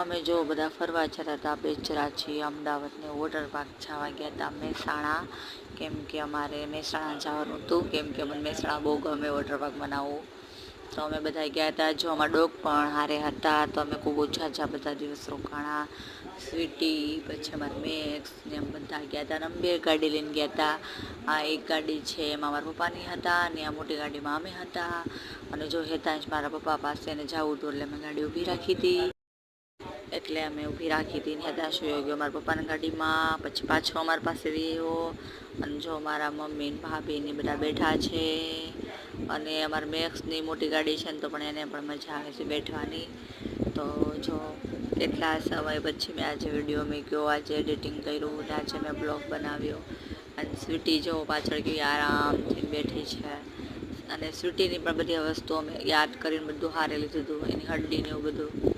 અમે જો બધા ફરવા જતા હતા બેચરાજી અમદાવાદને વોટર પાર્ક જવા ગયા હતા મહેસાણા, કેમ કે અમારે મહેસાણા જવાનું હતું, કેમ કે મને મહેસાણા બહુ ગમે વોટર પાર્ક બનાવવું. તો અમે બધા ગયા હતા. જો અમારા ડોગ પણ હારે હતા, તો અમે ખૂબ ઓછા બધા દિવસ રોકાણા. સ્વીટી પછી અમારા મેક્સ ને એમ બધા ગયા હતા. અને અમે 2 ગાડી લઈને ગયા હતા. આ એક ગાડી છે એમાં મારા પપ્પાની હતા, અને આ મોટી ગાડીમાં અમે હતા. અને જો હેતાંશ મારા પપ્પા પાસે એને જવું હતું એટલે મેં ગાડી ઊભી રાખી હતી. એટલે અમે ઊભી રાખી હતી ને હેતાંશ વયો ગયો મારા પપ્પાની ગાડીમાં. પછી પાછો અમારી પાસે રહ્યો. અને જો મારા મમ્મી ને ભાભી ને બધા બેઠા છે. અને અમારા મેક્સની મોટી ગાડી છે ને, તો પણ એને પણ મજા આવે છે બેઠવાની. તો જો કેટલા સમય પછી મેં આજે વિડીયો મૂક્યો, આજે એડિટિંગ કર્યું, અને આજે મેં બ્લોગ બનાવ્યો. અને સ્વીટી જો પાછળ કેવી આરામથી બેઠી છે. અને સ્વીટીની પણ બધી વસ્તુ અમે યાદ કરીને બધું હારે લીધું હતું, એની હડ્ડીને એવું બધું.